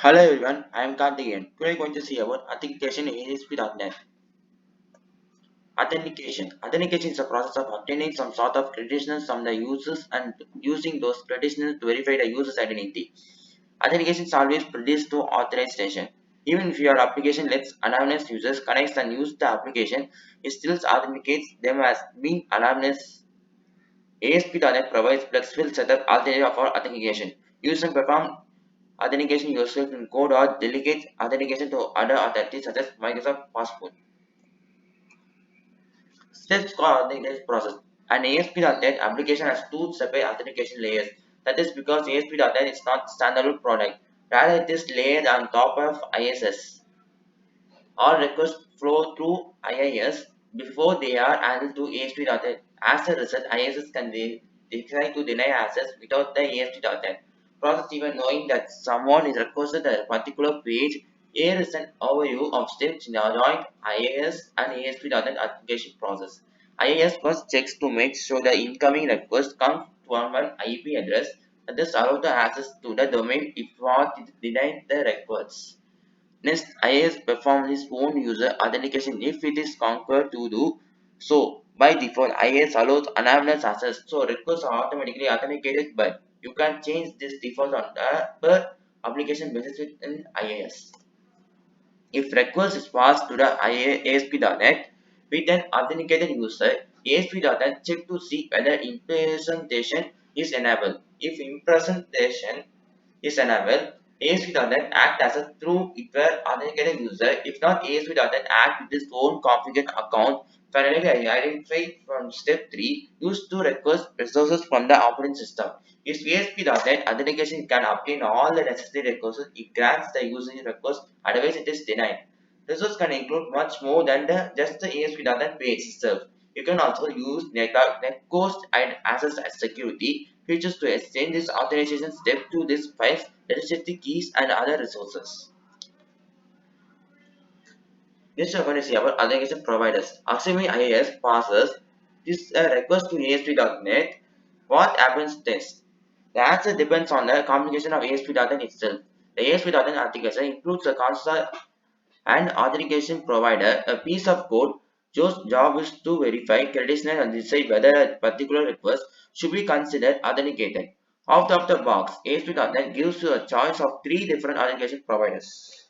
Hello everyone, I am Karthikeyan. Today we are going to see about authentication in ASP.NET. Authentication. Authentication is a process of obtaining some sort of credentials from the users and using those credentials to verify the user's identity. Authentication is always produced to authorization. Even if your application lets anonymous users connect and use the application, it still authenticates them as being anonymous. ASP.NET provides flexible setup alternative for authentication. Users can perform authentication yourself in code or delegate authentication to other authorities such as Microsoft Passport. Steps for authentication process. An ASP.NET application has two separate authentication layers. That is because ASP.NET is not standalone product. Rather, it is layered on top of ISS. All requests flow through IIS before they are handled to ASP.NET. As a result, ISS can decide to deny access without the ASP.NET process even knowing that someone is requested a particular page. Here is an overview of steps in the joint IIS and ASP.NET authentication process. IIS first checks to make sure the incoming request comes from an IP address that is allowed to access to the domain if not denied the request. Next, IIS performs its own user authentication if it is required to do so. By default, IIS allows anonymous access, so requests are automatically authenticated, but you can change this default on the per application basis within IIS. If request is passed to the ASP.NET with an authenticated user, ASP.NET check to see whether impersonation is enabled. If impersonation is enabled, ASP.NET act as a true if authenticated user. If not, ASP.NET act with its own configured account. Finally, I identify from step 3, use to request resources from the operating system. If ASP.NET authentication can obtain all the necessary resources, it grants the user request, otherwise it is denied. Resources can include much more than just the ASP.NET page itself. You can also use netcost and access as security features to extend this authorization step to these files, electricity keys, and other resources. Next, we're going to see about authentication providers. Assuming IIS passes this request to ASP.NET, what happens next? The answer depends on the communication of ASP.NET itself. The ASP.NET authentication includes a constant and authentication provider, a piece of code whose job is to verify credentials and decide whether a particular request should be considered authenticated. Out of the box, ASP.NET gives you a choice of three different authentication providers.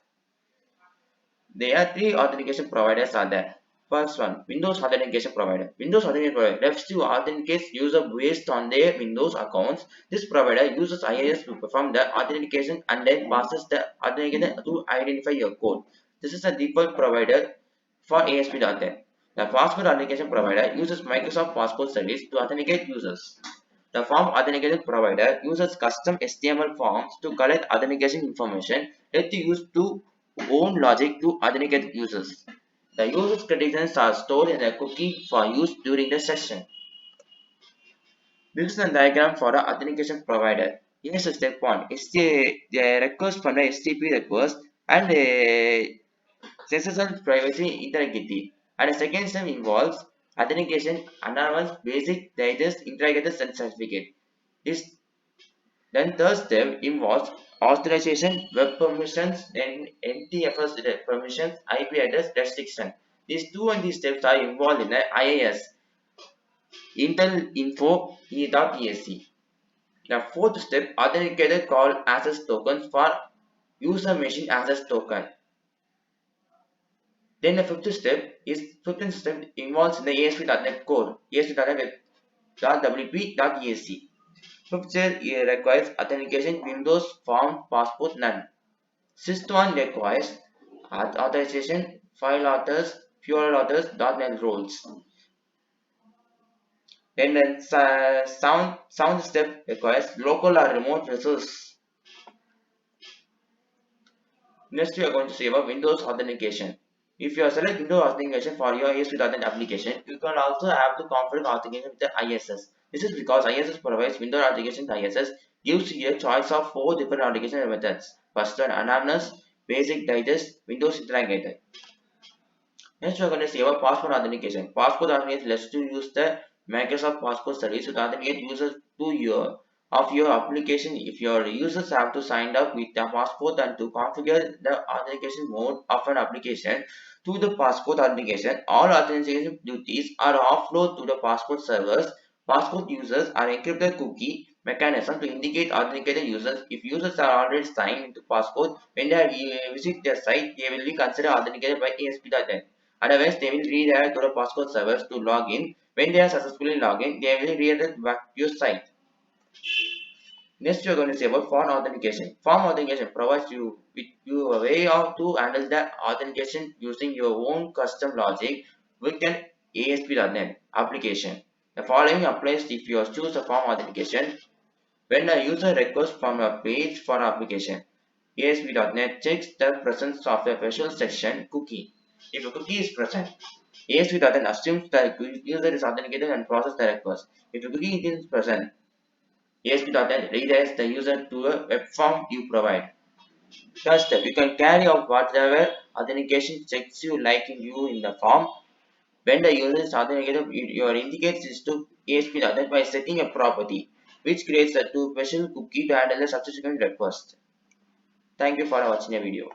There are three authentication providers are there. First one, Windows Authentication Provider. Windows Authentication Provider lets you authenticate user based on their Windows accounts. This provider uses IIS to perform the authentication and then passes the authentication to identify your code. This is a default provider for ASP.NET. The Passport Authentication Provider uses Microsoft Passport Service to authenticate users. The Form Authentication Provider uses custom HTML forms to collect authentication information let you use to own logic to authenticate users. The user's credentials are stored in a cookie for use during the session. This is a diagram for the authentication provider. Here's a step 1. It's the request from the HTTP request and the SSL privacy integrity. And the second step involves authentication, anonymous, basic, digest, integrated, and certificate. This then third step involves authorization, web permissions, and NTFS permissions, IP address restriction. These two and these steps are involved in the IIS, Intel Info E.ESC. The fourth step, authenticated call access tokens for user machine access token. Then the fifth step involves in the ASP.NET Core, ASP.NET.wp.exe. Fifth step requires authentication Windows Form Passport none. Sixth one requires authorization file authors, fuel authors, .NET roles. Then the sound step requires local or remote resource. Next we are going to see about Windows authentication. If you are select Windows authentication for your ASP.NET application, you can also have to configure authentication with the ISS. This is because ISS provides Windows authentication to ISS gives you a choice of 4 different authentication methods. First one, anonymous, basic, digest, Windows interrogated. Next, we are going to see about passport authentication. Passport authentication lets you use the Microsoft Passport service to authenticate users to your of your application. If your users have to sign up with a passport and to configure the authentication mode of an application to the passport authentication, all authentication duties are offload to the passport servers. Passport users are encrypted cookie mechanism to indicate authenticated users. If users are already signed into passport, when they visit their site, they will be considered authenticated by ASP.NET. Otherwise, they will redirect to the passport servers to log in. When they are successfully logged in, they will redirect back to your site. Next, we are going to say about form authentication. Form authentication provides you a way of to handle the authentication using your own custom logic with an ASP.NET application. The following applies if you choose a form authentication. When a user requests from a page for application, ASP.NET checks the presence of a special section cookie. If a cookie is present, ASP.NET assumes that the user is authenticated and processes the request. If a cookie is present, ASP.NET redirects the user to a web form you provide. Third step, you can carry out whatever authentication checks you like in you in the form. When the user is authenticated, your indicates is to ASP.NET by setting a property, which creates a two special cookie to handle the subsequent request. Thank you for watching the video.